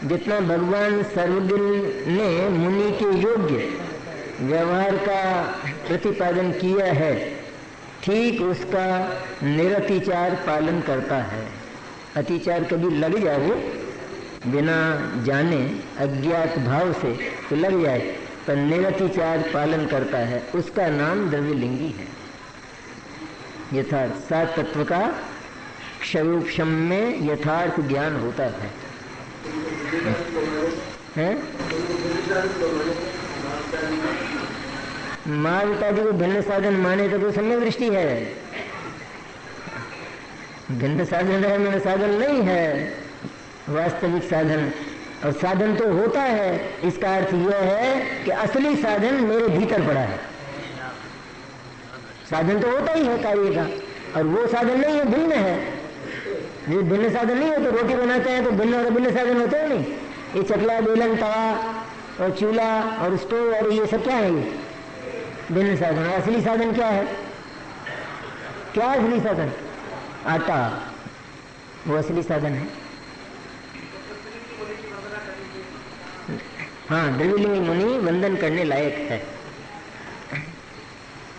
जितना भगवान सर्वदिन ने मुनि के योग्य व्यवहार का प्रतिपादन किया है, ठीक उसका निरतिचार पालन करता है। अतिचार कभी लग जाए बिना जाने अज्ञात भाव से तो लग जाए, पर निरतिचार पालन करता है, उसका नाम द्रव्यलिंगी है। यथार्थ 7 तत्व का क्षयोक्षम में यथार्थ ज्ञान होता है। महाव्रतादि को भिन्न साधन माने तो सम्यक दृष्टि है। भिन्न साधन है मेरा साधन नहीं है वास्तविक साधन। और साधन तो होता है, इसका अर्थ यह है कि असली साधन मेरे भीतर पड़ा है। साधन तो होता ही है कार्य का, और वो साधन नहीं है, भिन्न है। जो भिन्न साधन नहीं है तो रोटी बनाते हैं तो भिन्न और अभिन्न साधन होते हैं नहीं। ये चकला, बेलन, तवा और चूल्हा और स्टोव और ये सब क्या है? ये भिन्न साधन। असली साधन क्या है? क्या असली साधन? आटा, वो असली साधन है। हाँ, द्रव्यलिंगी मुनि वंदन करने लायक है,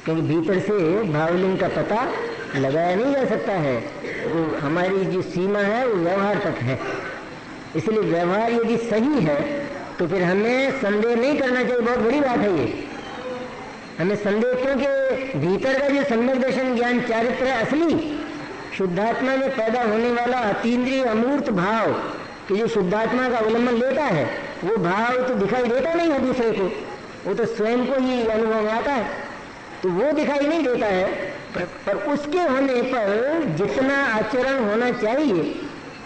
क्योंकि भीतर से भावलिंग का पता लगाया नहीं जा सकता है। वो हमारी जो सीमा है वो व्यवहार तक है। इसलिए व्यवहार यदि सही है तो फिर हमें संदेह नहीं करना चाहिए। बहुत बड़ी बात है ये, हमें संदेह, क्योंकि भीतर का जो सम्यक दर्शन ज्ञान चारित्र है असली शुद्धात्मा में पैदा होने वाला अतीन्द्रिय अमूर्त भाव कि जो शुद्धात्मा का अवलंबन लेता है, वो भाव तो दिखाई देता नहीं है दूसरे को, वो तो स्वयं को ही अनुभव में आता है, तो वो दिखाई नहीं देता है। पर उसके होने पर जितना आचरण होना चाहिए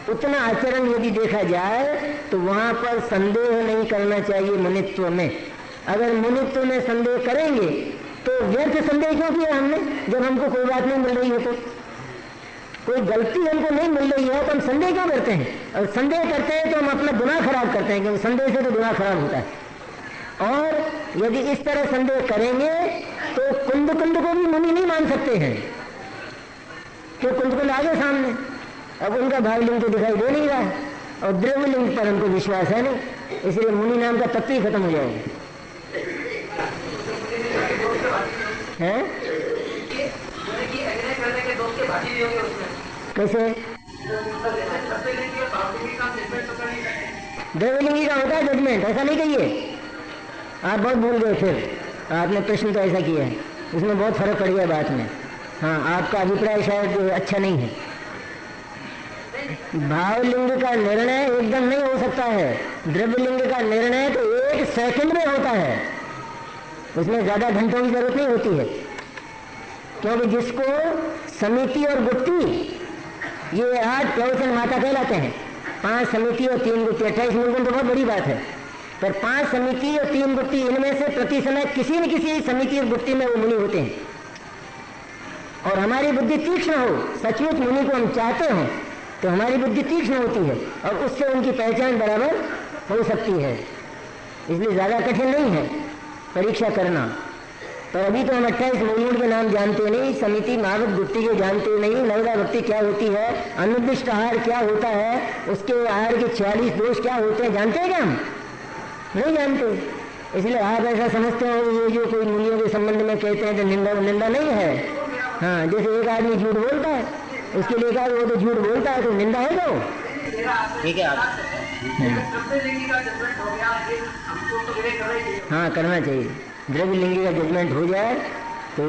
उतना आचरण यदि देखा जाए तो वहाँ पर संदेह नहीं करना चाहिए मुनित्व में। अगर मुनित्व में संदेह करेंगे तो व्यर्थ संदेह क्यों किया हमने? जब हमको कोई बात नहीं मिल रही है, तो कोई गलती हमको नहीं मिल रही है तो हम संदेह क्यों करते हैं? और संदेह करते हैं तो हम अपना दिमाग खराब करते हैं, क्योंकि संदेह से तो दिमाग खराब होता है। और यदि इस तरह संदेह करेंगे तो कुंद को भी मुनि नहीं मान सकते हैं, क्यों? कुंद आगे सामने, अब उनका भावलिंग तो दिखाई दे नहीं रहा है और द्रव्यलिंग पर हमको विश्वास है नहीं, इसलिए मुनि नाम का तत्व ही खत्म हो जाएगा। है कैसे? द्रव्यलिंगी का होता है जजमेंट, ऐसा नहीं कहिए, आप बहुत भूल गए। फिर आपने प्रश्न तो ऐसा किया है, उसमें बहुत फर्क पड़ गया बात में। हाँ, आपका अभिप्राय शायद अच्छा नहीं है। भावलिंग का निर्णय एकदम नहीं हो सकता है, द्रव्यलिंग का निर्णय तो 1 सेकंड में होता है, उसमें ज्यादा घंटों की जरूरत नहीं होती है। क्योंकि जिसको समिति और गुप्ती, ये 8 प्रवचन माता कहलाते हैं, 5 समिति और 3 गुप्ती, 28 मूलगुण तो बहुत बड़ी बात है। पर 5 समिति और 3 गुप्ती, इनमें से प्रति समय किसी न किसी समिति और गुप्ती में वो मुनि होते हैं। और हमारी बुद्धि तीक्ष्ण हो, सचमुच मुनि को हम चाहते हो तो हमारी बुद्धि तीक्ष्ण होती है और उससे उनकी पहचान बराबर हो सकती है। इसलिए ज्यादा कठिन नहीं है परीक्षा करना। पर अभी तो हम 28 मूलगुण के नाम जानते नहीं, समिति, महावत, गुप्ती के जानते नहीं, नवदा भक्ति क्या होती है, अनुदिष्ट आहार क्या होता है, उसके आहार के 46 दोष क्या होते हैं, जानते हैं क्या? हम नहीं जानते। इसलिए आप ऐसा समझते हो ये जो कोई मुनियों के संबंध में कहते हैं तो निंदा नहीं है। हाँ, जैसे एक आदमी झूठ बोलता है, उसके लिए कहा वो तो झूठ बोलता है तो निंदा है तो ठीक है। हाँ, करना चाहिए। द्रव्यलिंगी का जजमेंट हो जाए तो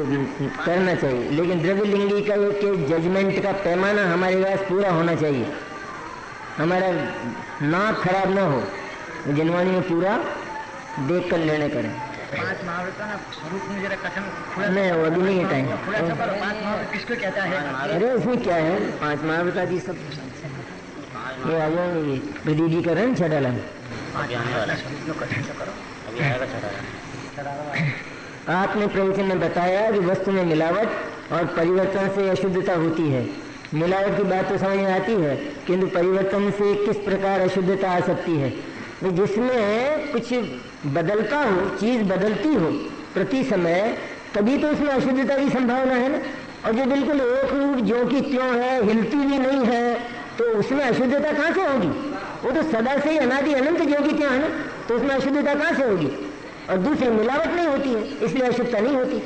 करना चाहिए, लेकिन द्रव्यलिंगी का के जजमेंट का पैमाना हमारे पास पूरा होना चाहिए, हमारा नाक खराब ना हो, जनवाणी में पूरा देख कर निर्णय करें। 5 महाव्रत ना स्वरूप में जरा कथन नहीं, वो अभी नहीं है टाइम। 5 महाव्रत किसको कहता है? अरे उसमें क्या है, 5 महाव्रत आदि सब ये आ जाएंगे। प्रदीदीकरण छठाला आपने प्रवचन में बताया कि वस्तु में मिलावट और परिवर्तन से अशुद्धता होती है। मिलावट की बात तो समझ में आती है, किंतु परिवर्तन से किस प्रकार अशुद्धता आ सकती है? जिसमें कुछ बदलता हो, चीज बदलती हो प्रति समय, तभी तो उसमें अशुद्धता की संभावना है ना। और जो बिल्कुल एक रूप जो की त्यों है, हिलती भी नहीं है, तो उसमें अशुद्धता कहाँ से होगी? वो तो सदा से ही अनादि अनंत जो की त्यों है ना, तो उसमें अशुद्धता कहाँ से होगी? और दूसरी मिलावट नहीं होती है, इसलिए अशुद्धता नहीं होती।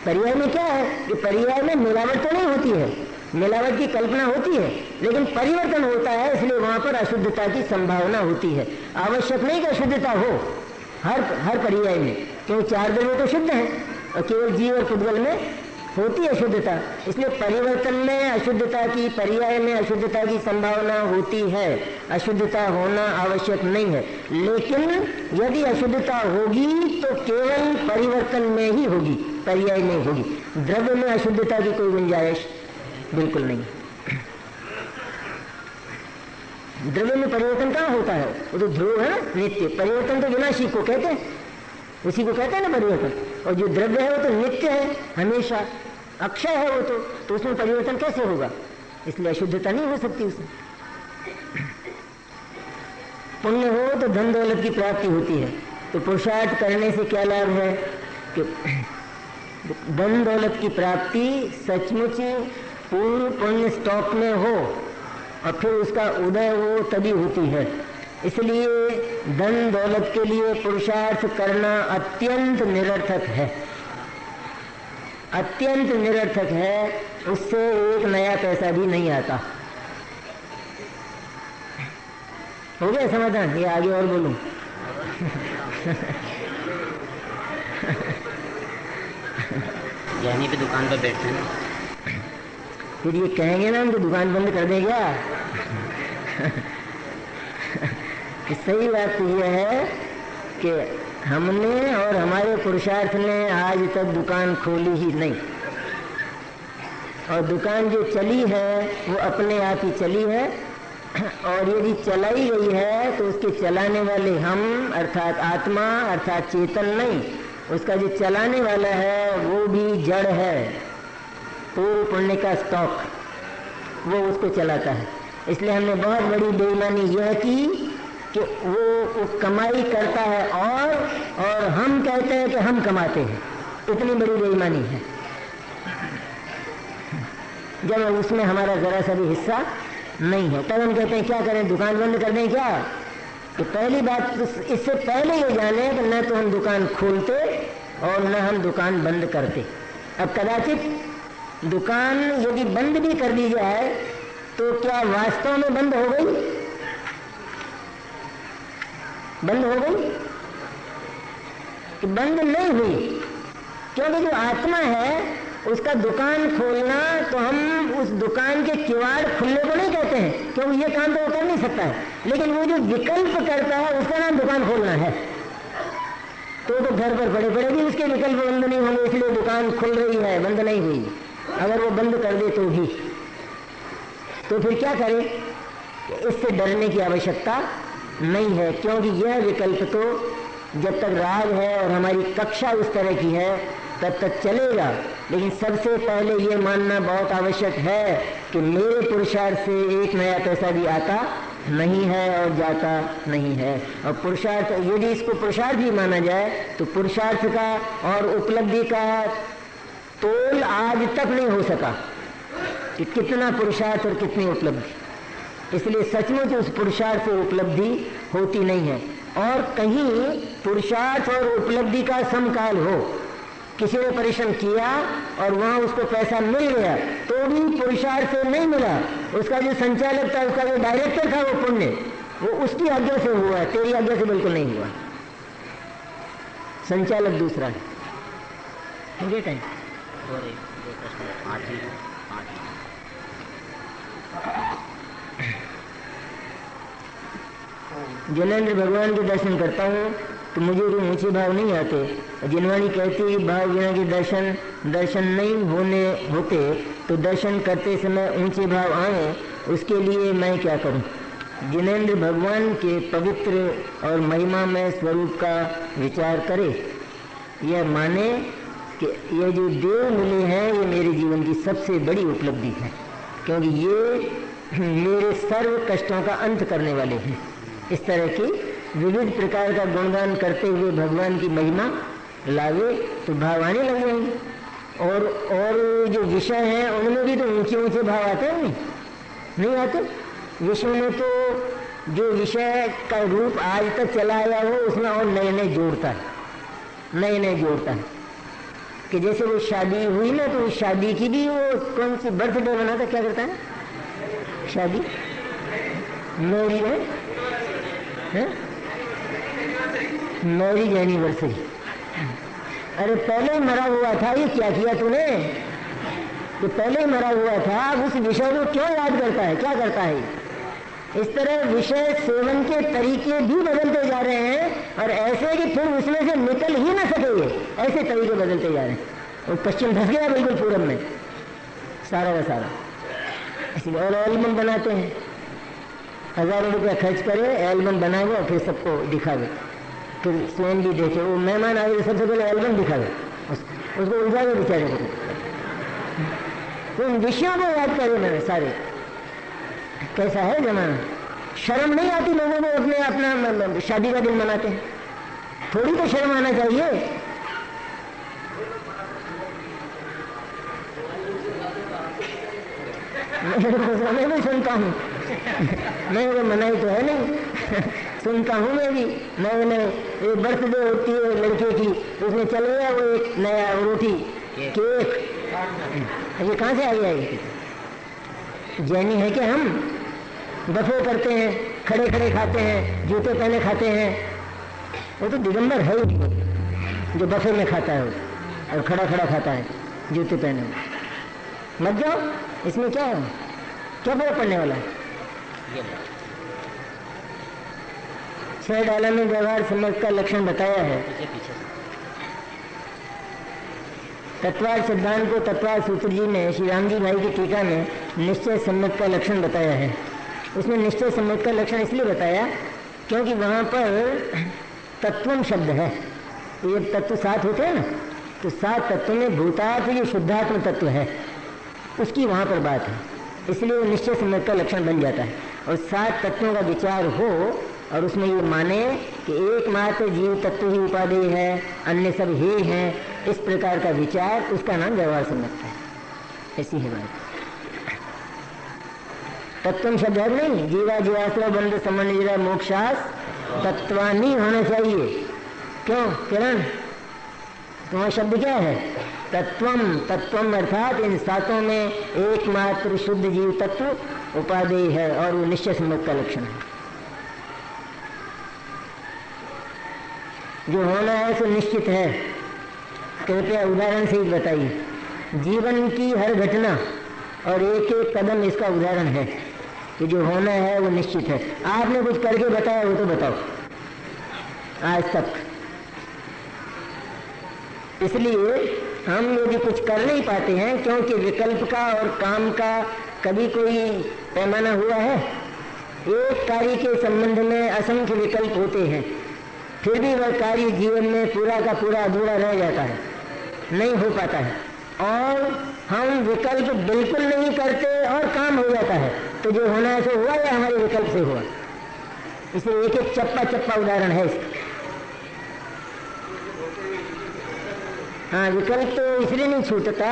पर्याय में क्या है कि पर्याय में मिलावट तो नहीं होती है, मिलावट की कल्पना होती है, लेकिन परिवर्तन होता है, इसलिए वहां पर अशुद्धता की संभावना होती है। आवश्यक नहीं कि अशुद्धता हो हर पर्याय में, क्योंकि 4 द्रव्य तो शुद्ध है और केवल जीव और पुद्गल में होती है अशुद्धता। इसलिए परिवर्तन में अशुद्धता की, पर्याय में अशुद्धता की संभावना होती है, अशुद्धता होना आवश्यक नहीं है। लेकिन यदि अशुद्धता होगी तो केवल परिवर्तन में ही होगी, पर्याय में होगी। द्रव्य में अशुद्धता की कोई गुंजाइश बिल्कुल नहीं। द्रव्य में परिवर्तन कहाँ होता है? वो तो ध्रुव है ना, नित्य। परिवर्तन तो विनाशी को कहते हैं, उसी को कहते हैं ना परिवर्तन। और जो द्रव्य है वो तो नित्य है, हमेशा अक्षय है वो तो उसमें परिवर्तन कैसे होगा? इसलिए अशुद्धता नहीं हो सकती उसमें। पुण्य हो तो धन दौलत की प्राप्ति होती है। तो पुरुषार्थ करने से क्या लाभ है कि धन दौलत की प्राप्ति सचमुच पूर्व पुण्य स्टॉक में हो और फिर उसका उदय हो तभी होती है। इसलिए धन दौलत के लिए पुरुषार्थ करना अत्यंत निरर्थक है, अत्यंत निरर्थक है। उससे एक नया पैसा भी नहीं आता। हो गया समाधान? ये आगे और बोलूं? यहीं पे दुकान पर बैठते हैं ना, फिर ये कहेंगे ना उनको दुकान बंद कर देगा। कि सही बात यह है कि हमने और हमारे पुरुषार्थ ने आज तक दुकान खोली ही नहीं, और दुकान जो चली है वो अपने आप ही चली है। और यदि चलाई गई है तो उसके चलाने वाले हम अर्थात आत्मा अर्थात चेतन नहीं, उसका जो चलाने वाला है वो भी जड़ है, पूर्व पुण्य का स्टॉक, वो उसको चलाता है। इसलिए हमने बहुत बड़ी बेईमानी यह की कि वो कमाई करता है और हम कहते हैं कि हम कमाते हैं। इतनी बड़ी बेईमानी है जब उसमें हमारा जरा सा भी हिस्सा नहीं है। तब हम कहते हैं क्या करें, दुकान बंद कर दें क्या? तो पहली बात इससे पहले ये जाने कि न तो हम दुकान खोलते और न हम दुकान बंद करते। अब कदाचित दुकान यदि बंद भी कर दी जाए तो क्या वास्तव में बंद हो गई? बंद हो गई कि बंद नहीं हुई? क्योंकि जो आत्मा है उसका दुकान खोलना, तो हम उस दुकान के किवाड़ खुलने को नहीं कहते हैं, क्योंकि ये काम तो वो कर नहीं सकता है। लेकिन वो जो विकल्प करता है उसका नाम दुकान खोलना है। तो घर पर पड़े पड़ेगी, उसके विकल्प बंद नहीं होंगे, इसलिए दुकान खुल रही है, बंद नहीं हुई। अगर वो बंद कर दे तो भी, तो फिर क्या करें? इससे डरने की आवश्यकता नहीं है, क्योंकि यह विकल्प तो जब तक राग है और हमारी कक्षा उस तरह की है तब तक चलेगा। लेकिन सबसे पहले ये मानना बहुत आवश्यक है कि मेरे पुरुषार्थ से एक नया पैसा भी आता नहीं है और जाता नहीं है। और पुरुषार्थ, यदि इसको पुरुषार्थ भी माना जाए तो पुरुषार्थ का और उपलब्धि का तोल आज तक नहीं हो सका कि कितना पुरुषार्थ और कितनी उपलब्धि। इसलिए सचमुच उस पुरुषार्थ से उपलब्धि होती नहीं है। और कहीं पुरुषार्थ और उपलब्धि का समकाल हो, किसी ने परिश्रम किया और वहां उसको पैसा मिल गया तो भी पुरुषार्थ से नहीं मिला, उसका जो संचालक था, उसका जो डायरेक्टर था, वो पुण्य, वो उसकी आज्ञा से हुआ, तेरी आज्ञा से बिल्कुल नहीं हुआ। संचालक दूसरा है। मुझे कहीं जैनेन्द्र भगवान के दर्शन करता हूँ तो मुझे कोई ऊंचे भाव नहीं आते। जिनवाणी कहती है भाव बिना के दर्शन नहीं होते, तो दर्शन करते समय ऊंचे भाव आए, उसके लिए मैं क्या करूं? जिनेन्द्र भगवान के पवित्र और महिमामय स्वरूप का विचार करे, यह माने कि ये जो देव मिले हैं ये मेरे जीवन की सबसे बड़ी उपलब्धि है, क्योंकि ये मेरे सर्व कष्टों का अंत करने वाले हैं। इस तरह की विविध प्रकार का गुणगान करते हुए भगवान की महिमा लावे तो भाव आने लग जाएंगे। और जो विषय हैं उनमें भी तो ऊंचे ऊंचे भाव आते हैं, नहीं आते? विषय में तो जो विषय का रूप आज तक चला आया हो उसमें और नए नए जोड़ता है। कि जैसे वो शादी हुई ना, तो उस शादी की भी वो कौन सी बर्थडे मनाता, क्या करता है? शादी मैरिज है, मैरिज एनिवर्सरी। अरे पहले ही मरा हुआ था, ये क्या किया तूने? तो पहले ही मरा हुआ था, उस विषय को क्यों याद करता है? क्या करता है? इस तरह विषय सेवन के तरीके भी बदलते जा रहे हैं, और ऐसे कि फिर उसमें से निकल ही ना सके, ऐसे तरीके बदलते जा रहे हैं। और पश्चिम धस गया बिल्कुल पूरब में सारा का सारा। इसलिए और एल्बम बनाते हैं, हज़ारों रुपया खर्च करे, एल्बम बनावे और फिर सबको दिखावे, फिर स्वयं भी देखे। वो मेहमान आए तो सबसे पहले एल्बम दिखावे, उसको उलझावे बेचारे को, तो उन विषयों को याद करे मैंने सारे। कैसा है जमाना, शर्म नहीं आती लोगों को अपने अपना शादी का दिन मनाते हैं, थोड़ी तो शर्म आना चाहिए। मैं भी सुनता हूँ, मैं वो मनाई तो है नहीं सुनता हूँ मैं भी। नए नए एक बर्थडे होती है लड़के की, उसमें चल गया वो एक नया रोटी केक, ये कहाँ से आ गया? ये जैनी है कि हम बफे करते हैं, खड़े खड़े खाते हैं, जूते पहने खाते हैं। वो तो दिगंबर है ही जो बफे में खाता है और खड़ा खड़ा खाता है जूते पहने। मत जाओ, इसमें क्या है, क्या फर्क पड़ने वाला है? 6 डाला में व्यवहार समझ का लक्षण बताया है। तत्वार सिद्धांत को तत्वार सूत्र जी ने श्री राम जी भाई की टीका में निश्चय सम्मत का लक्षण बताया है। उसमें निश्चय सम्मत का लक्षण इसलिए बताया क्योंकि वहाँ पर तत्वम शब्द है। ये तत्व 7 होते हैं ना, तो 7 तत्वों में भूतात्म जो शुद्धात्म तत्व है उसकी वहाँ पर बात है, इसलिए वो निश्चय सम्मत का लक्षण बन जाता है। और 7 तत्वों का विचार हो और उसमें ये माने कि एकमात्र जीव तत्व ही उपादेय है, अन्य सब ही हैं, इस प्रकार का विचार, उसका नाम व्यवहार सम्मत है। ऐसी है बात। तत्वम शब्द है नहीं, जीवा जीवाश्रय बंध समन्वय मोक्षास तत्वानी होना चाहिए। क्यों किरण, तुम्हारा शब्द क्या है? तत्वम। तत्वम अर्थात इन 7 में एकमात्र शुद्ध जीव तत्व उपादेय है और वो निश्चय सम्मत का लक्षण है। जो होना है सो निश्चित है। कृपया उदाहरण से ही बताइए। जीवन की हर घटना और एक एक कदम इसका उदाहरण है कि जो होना है वो निश्चित है। आपने कुछ करके बताया वो तो बताओ आज तक। इसलिए हम यदि कुछ कर नहीं पाते हैं क्योंकि विकल्प का और काम का कभी कोई पैमाना हुआ है। एक कार्य के संबंध में असंख्य विकल्प होते हैं, फिर भी वह कार्य जीवन में पूरा का पूरा अधूरा रह जाता है, नहीं हो पाता है। और हम विकल्प बिल्कुल नहीं करते और काम हो जाता है, तो जो होना है सो हुआ या हमारे विकल्प से हुआ। इसलिए एक एक चप्पा चप्पा उदाहरण है इसका। हाँ, विकल्प तो इसलिए नहीं छूटता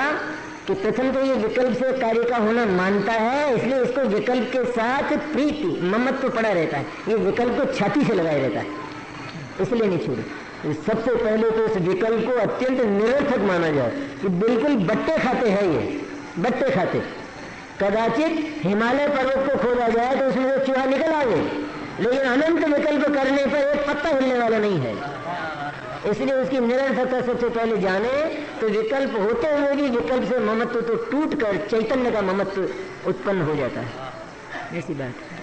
कि प्रथम तो ये विकल्प से कार्य का होना मानता है, इसलिए इसको विकल्प के साथ प्रीति ममत्व पड़ा रहता है। ये विकल्प को छाती से लगाए रहता है, इसलिए नहीं छूटे। सबसे पहले तो इस विकल्प को अत्यंत निरर्थक माना जाए कि बिल्कुल बट्टे खाते हैं, ये बट्टे खाते। कदाचित हिमालय पर्वत को खोदा जाए तो उसमें से चूहा निकल आवे, लेकिन अनंत विकल्प करने पर एक पत्ता हिलने वाला नहीं है। इसलिए उसकी निरर्थकता सबसे पहले जाने तो विकल्प होते हुए भी विकल्प से ममत्व तो टूट कर चैतन्य का ममत्व उत्पन्न हो जाता है। ऐसी बात है।